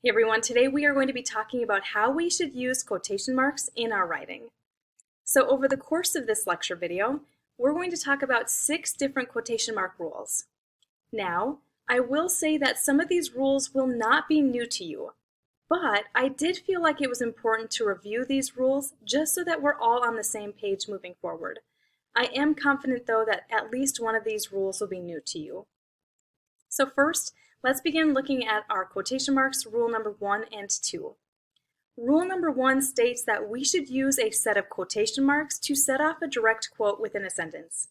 Hey everyone, today we are going to be talking about how we should use quotation marks in our writing. So over the course of this lecture video, we're going to talk about 6 different quotation mark rules. Now, I will say that some of these rules will not be new to you, but I did feel like it was important to review these rules just so that we're all on the same page moving forward. I am confident though that at least one of these rules will be new to you. So first, let's begin looking at our quotation marks, rule number 1 and 2. Rule number 1 states that we should use a set of quotation marks to set off a direct quote within a sentence.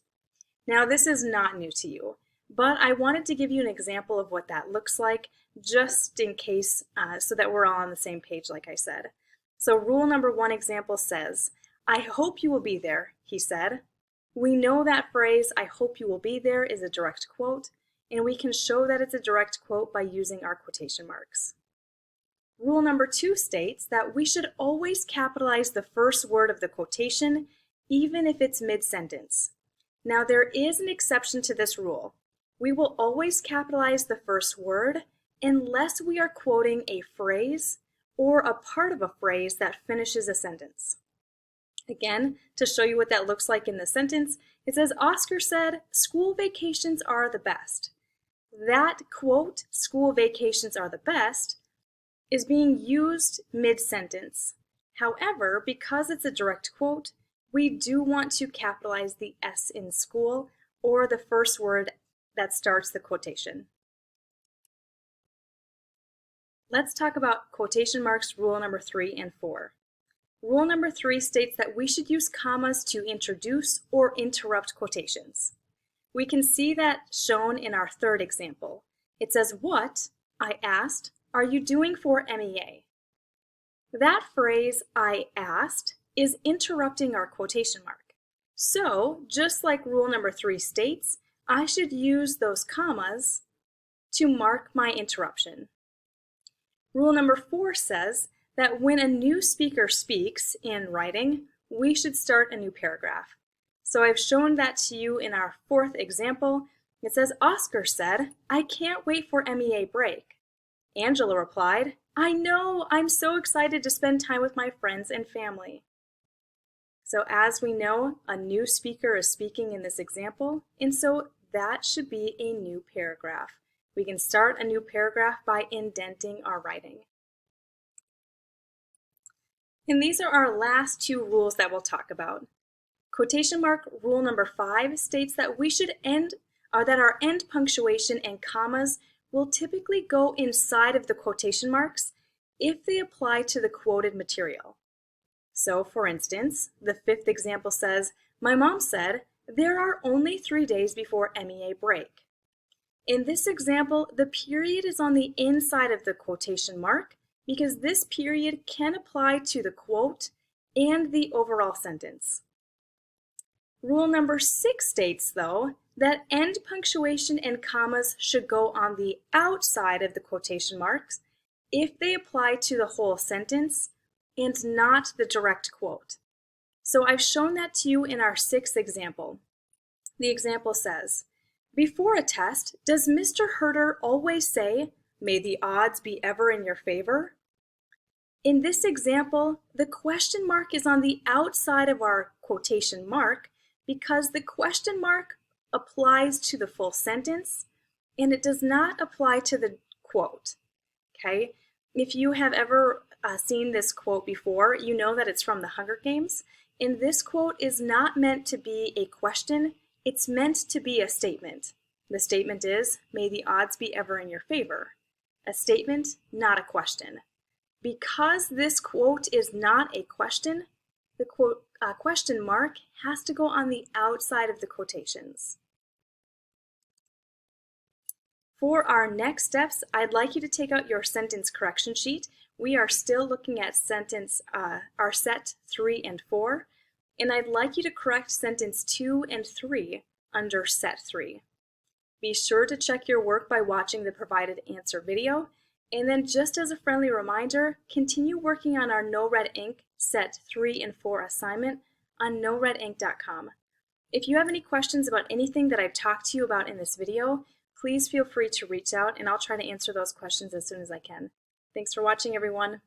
Now, this is not new to you, but I wanted to give you an example of what that looks like, just in case, so that we're all on the same page, like I said. So rule number 1 example says, "I hope you will be there," he said. We know that phrase, "I hope you will be there," is a direct quote, and we can show that it's a direct quote by using our quotation marks. Rule number 2 states that we should always capitalize the first word of the quotation, even if it's mid-sentence. Now, there is an exception to this rule. We will always capitalize the first word unless we are quoting a phrase or a part of a phrase that finishes a sentence. Again, to show you what that looks like in the sentence, it says, "Oscar said, 'School vacations are the best.'" That quote, "school vacations are the best," is being used mid-sentence. However, because it's a direct quote, we do want to capitalize the S in school or the first word that starts the quotation. Let's talk about quotation marks, rule number 3 and 4. Rule number 3 states that we should use commas to introduce or interrupt quotations. We can see that shown in our third example. It says, "What," I asked, "are you doing for MEA?" That phrase, "I asked," is interrupting our quotation mark. So, just like rule number 3 states, I should use those commas to mark my interruption. Rule number 4 says that when a new speaker speaks in writing, we should start a new paragraph. So I've shown that to you in our fourth example. It says, "Oscar said, 'I can't wait for MEA break.' Angela replied, 'I know, I'm so excited to spend time with my friends and family.'" So as we know, a new speaker is speaking in this example, and so that should be a new paragraph. We can start a new paragraph by indenting our writing. And these are our last 2 rules that we'll talk about. Quotation mark rule number 5 states that that our end punctuation and commas will typically go inside of the quotation marks if they apply to the quoted material. So for instance, the 5th example says, "My mom said, 'There are only 3 days before MEA break.'" In this example, the period is on the inside of the quotation mark because this period can apply to the quote and the overall sentence. Rule number 6 states, though, that end punctuation and commas should go on the outside of the quotation marks if they apply to the whole sentence and not the direct quote. So I've shown that to you in our 6th example. The example says, "Before a test, does Mr. Herder always say, 'May the odds be ever in your favor'?" In this example, the question mark is on the outside of our quotation mark because the question mark applies to the full sentence and it does not apply to the quote. Okay? If you have ever seen this quote before, you know that it's from the Hunger Games, and this quote is not meant to be a question, it's meant to be a statement. The statement is, "May the odds be ever in your favor." A statement, not a question. Because this quote is not a question, the question mark has to go on the outside of the quotations. For our next steps, I'd like you to take out your sentence correction sheet. We are still looking at our set 3 and 4, and I'd like you to correct sentence 2 and 3 under set 3. Be sure to check your work by watching the provided answer video, and then just as a friendly reminder, continue working on our No Red Ink set 3 and 4 assignment on noredink.com. If you have any questions about anything that I've talked to you about in this video, please feel free to reach out and I'll try to answer those questions as soon as I can. Thanks for watching, everyone.